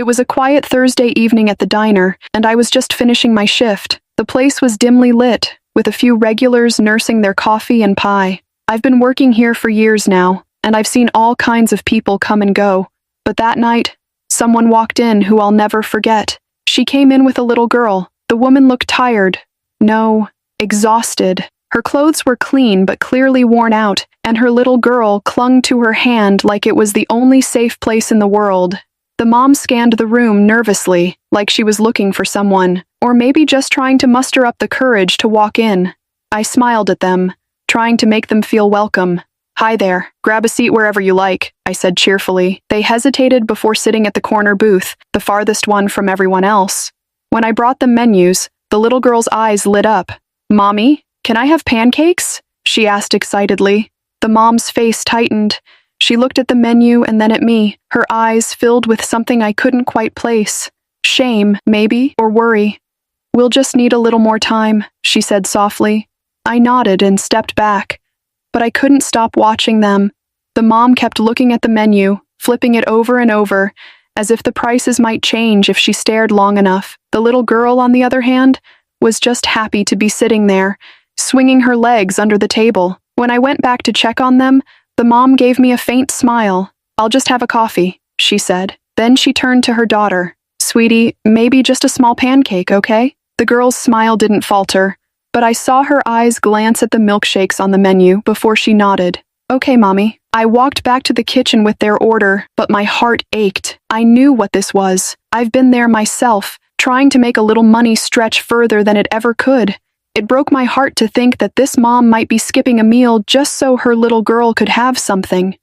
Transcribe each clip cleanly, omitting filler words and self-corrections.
It was a quiet Thursday evening at the diner, and I was just finishing my shift. The place was dimly lit, with a few regulars nursing their coffee and pie. I've been working here for years now, and I've seen all kinds of people come and go. But that night, someone walked in who I'll never forget. She came in with a little girl. The woman looked tired. No, exhausted. Her clothes were clean but clearly worn out, and her little girl clung to her hand like it was the only safe place in the world. The mom scanned the room nervously, like she was looking for someone, or maybe just trying to muster up the courage to walk in. I smiled at them, trying to make them feel welcome. "Hi there, grab a seat wherever you like," I said cheerfully. They hesitated before sitting at the corner booth, the farthest one from everyone else. When I brought them menus, the little girl's eyes lit up. "Mommy, can I have pancakes?" she asked excitedly. The mom's face tightened. She looked at the menu and then at me, her eyes filled with something I couldn't quite place. Shame, maybe, or worry. "We'll just need a little more time," she said softly. I nodded and stepped back, but I couldn't stop watching them. The mom kept looking at the menu, flipping it over and over, as if the prices might change if she stared long enough. The little girl, on the other hand, was just happy to be sitting there, swinging her legs under the table. When I went back to check on them, the mom gave me a faint smile. "I'll just have a coffee," she said. Then she turned to her daughter. "Sweetie, maybe just a small pancake, okay?" The girl's smile didn't falter, but I saw her eyes glance at the milkshakes on the menu before she nodded. "Okay, Mommy." I walked back to the kitchen with their order, but my heart ached. I knew what this was. I've been there myself, trying to make a little money stretch further than it ever could. It broke my heart to think that this mom might be skipping a meal just so her little girl could have something.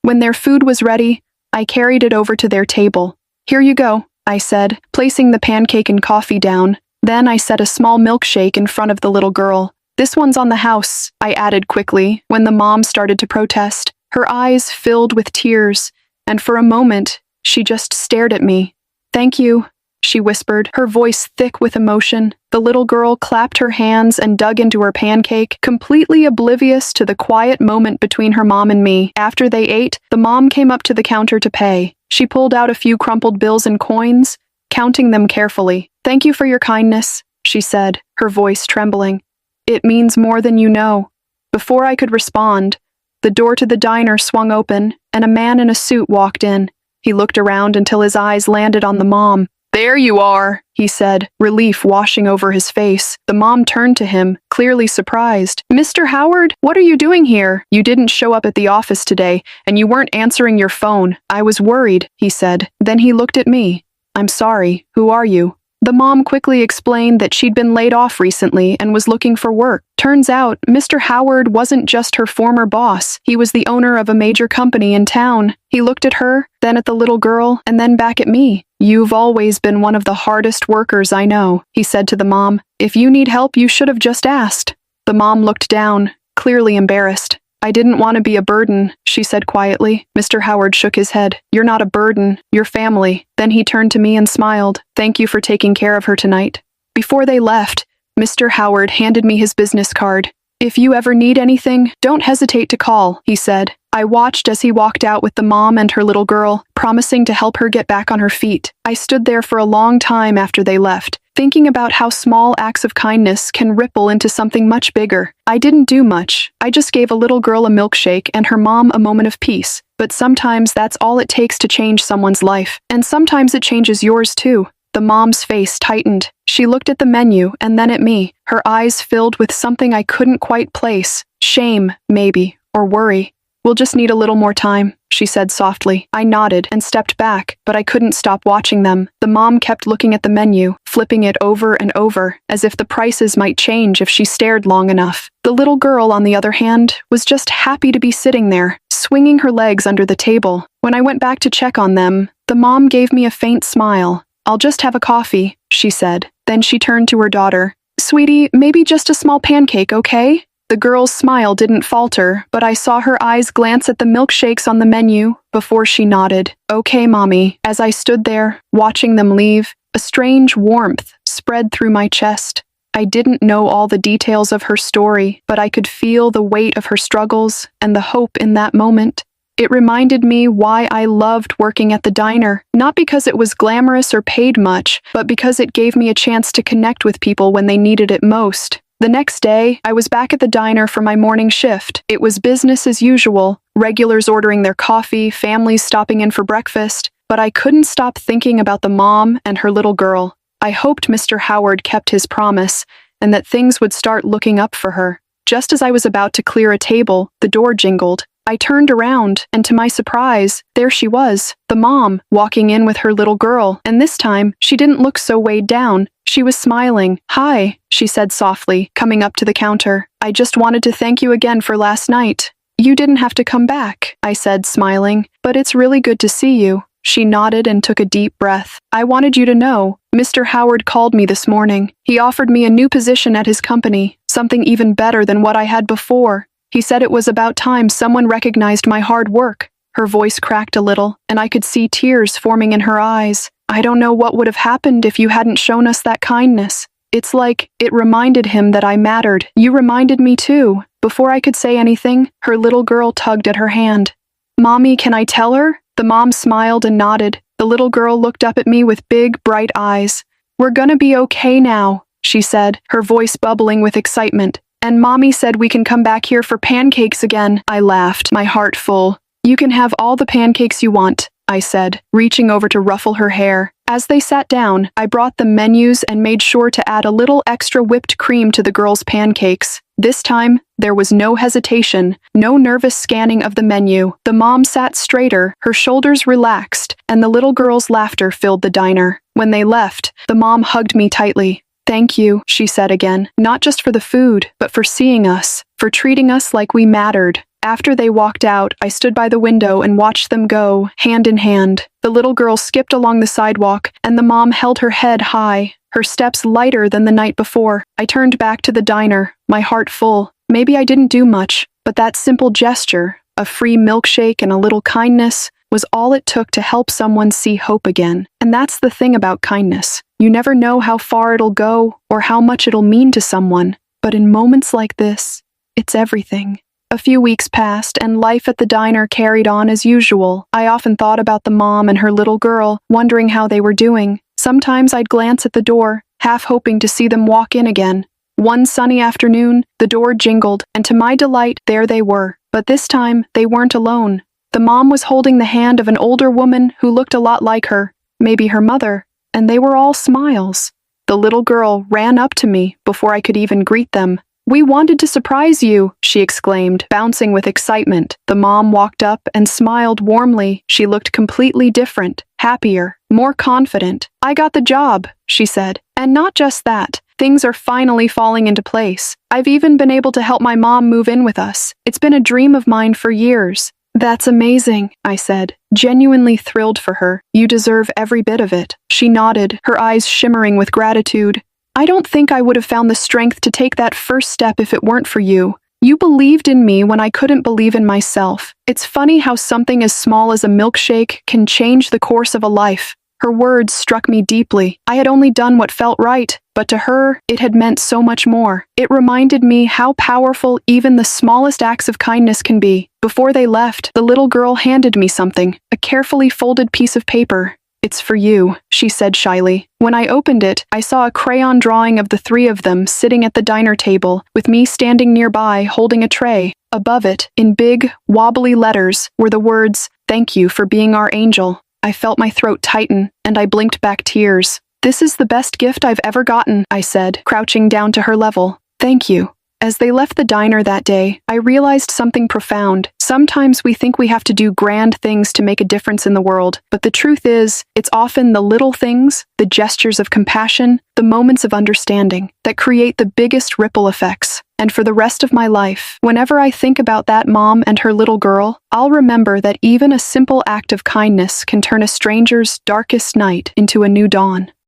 When their food was ready, I carried it over to their table. "Here you go," I said, placing the pancake and coffee down. Then I set a small milkshake in front of the little girl. "This one's on the house," I added quickly when the mom started to protest. Her eyes filled with tears, and for a moment, she just stared at me. "Thank you," she whispered, her voice thick with emotion. The little girl clapped her hands and dug into her pancake, completely oblivious to the quiet moment between her mom and me. After they ate, the mom came up to the counter to pay. She pulled out a few crumpled bills and coins, counting them carefully. "Thank you for your kindness," she said, her voice trembling. "It means more than you know." Before I could respond, the door to the diner swung open, and a man in a suit walked in. He looked around until his eyes landed on the mom. "There you are," he said, relief washing over his face. The mom turned to him, clearly surprised. "Mr. Howard, what are you doing here? You didn't show up at the office today, and you weren't answering your phone. I was worried," he said. Then he looked at me. "I'm sorry, who are you?" The mom quickly explained that she'd been laid off recently and was looking for work. Turns out, Mr. Howard wasn't just her former boss. He was the owner of a major company in town. He looked at her, then at the little girl, and then back at me. "You've always been one of the hardest workers I know," he said to the mom. "If you need help, you should have just asked." The mom looked down, clearly embarrassed. "I didn't want to be a burden," she said quietly. Mr. Howard shook his head. "You're not a burden, you're family." Then he turned to me and smiled. "Thank you for taking care of her tonight." Before they left, Mr. Howard handed me his business card. "If you ever need anything, don't hesitate to call," he said. I watched as he walked out with the mom and her little girl, promising to help her get back on her feet. I stood there for a long time after they left, thinking about how small acts of kindness can ripple into something much bigger. I didn't do much. I just gave a little girl a milkshake and her mom a moment of peace. But sometimes that's all it takes to change someone's life. And sometimes it changes yours too. The mom's face tightened. She looked at the menu and then at me, her eyes filled with something I couldn't quite place. Shame, maybe, or worry. "We'll just need a little more time," she said softly. I nodded and stepped back, but I couldn't stop watching them. The mom kept looking at the menu, flipping it over and over, as if the prices might change if she stared long enough. The little girl, on the other hand, was just happy to be sitting there, swinging her legs under the table. When I went back to check on them, the mom gave me a faint smile. "I'll just have a coffee," she said. Then she turned to her daughter. "Sweetie, maybe just a small pancake, okay?" The girl's smile didn't falter, but I saw her eyes glance at the milkshakes on the menu before she nodded. "Okay, Mommy." As I stood there, watching them leave, a strange warmth spread through my chest. I didn't know all the details of her story, but I could feel the weight of her struggles and the hope in that moment. It reminded me why I loved working at the diner, not because it was glamorous or paid much, but because it gave me a chance to connect with people when they needed it most. The next day, I was back at the diner for my morning shift. It was business as usual, regulars ordering their coffee, families stopping in for breakfast, but I couldn't stop thinking about the mom and her little girl. I hoped Mr. Howard kept his promise, and that things would start looking up for her. Just as I was about to clear a table, the door jingled. I turned around, and to my surprise, there she was, the mom, walking in with her little girl, and this time, she didn't look so weighed down. She was smiling. "Hi," she said softly, coming up to the counter. "I just wanted to thank you again for last night." "You didn't have to come back," I said, smiling, "but it's really good to see you." She nodded and took a deep breath. "I wanted you to know, Mr. Howard called me this morning. He offered me a new position at his company, something even better than what I had before. He said it was about time someone recognized my hard work." Her voice cracked a little, and I could see tears forming in her eyes. "I don't know what would have happened if you hadn't shown us that kindness. It's like it reminded him that I mattered. You reminded me too." Before I could say anything, her little girl tugged at her hand. "Mommy, can I tell her?" The mom smiled and nodded. The little girl looked up at me with big, bright eyes. "We're gonna be okay now," she said, her voice bubbling with excitement. "And Mommy said we can come back here for pancakes again." I laughed, my heart full. "You can have all the pancakes you want," I said, reaching over to ruffle her hair. As they sat down, I brought them menus and made sure to add a little extra whipped cream to the girls' pancakes. This time, there was no hesitation, no nervous scanning of the menu. The mom sat straighter, her shoulders relaxed, and the little girl's laughter filled the diner. When they left, the mom hugged me tightly. "Thank you," she said again, "not just for the food, but for seeing us, for treating us like we mattered." After they walked out, I stood by the window and watched them go, hand in hand. The little girl skipped along the sidewalk, and the mom held her head high, her steps lighter than the night before. I turned back to the diner, my heart full. Maybe I didn't do much, but that simple gesture, a free milkshake and a little kindness, was all it took to help someone see hope again. And that's the thing about kindness. You never know how far it'll go or how much it'll mean to someone. But in moments like this, it's everything. A few weeks passed, and life at the diner carried on as usual. I often thought about the mom and her little girl, wondering how they were doing. Sometimes I'd glance at the door, half hoping to see them walk in again. One sunny afternoon, the door jingled, and to my delight, there they were. But this time, they weren't alone. The mom was holding the hand of an older woman who looked a lot like her, maybe her mother, and they were all smiles. The little girl ran up to me before I could even greet them. "We wanted to surprise you," she exclaimed, bouncing with excitement. The mom walked up and smiled warmly. She looked completely different, happier, more confident. "I got the job," she said. "And not just that. Things are finally falling into place. I've even been able to help my mom move in with us. It's been a dream of mine for years." "That's amazing," I said, genuinely thrilled for her. "You deserve every bit of it." She nodded, her eyes shimmering with gratitude. "I don't think I would have found the strength to take that first step if it weren't for you. You believed in me when I couldn't believe in myself. It's funny how something as small as a milkshake can change the course of a life." Her words struck me deeply. I had only done what felt right, but to her, it had meant so much more. It reminded me how powerful even the smallest acts of kindness can be. Before they left, the little girl handed me something, a carefully folded piece of paper. "It's for you," she said shyly. When I opened it, I saw a crayon drawing of the three of them sitting at the diner table, with me standing nearby holding a tray. Above it, in big, wobbly letters, were the words, "Thank you for being our angel." I felt my throat tighten, and I blinked back tears. "This is the best gift I've ever gotten," I said, crouching down to her level. "Thank you." As they left the diner that day, I realized something profound. Sometimes we think we have to do grand things to make a difference in the world, but the truth is, it's often the little things, the gestures of compassion, the moments of understanding, that create the biggest ripple effects. And for the rest of my life, whenever I think about that mom and her little girl, I'll remember that even a simple act of kindness can turn a stranger's darkest night into a new dawn.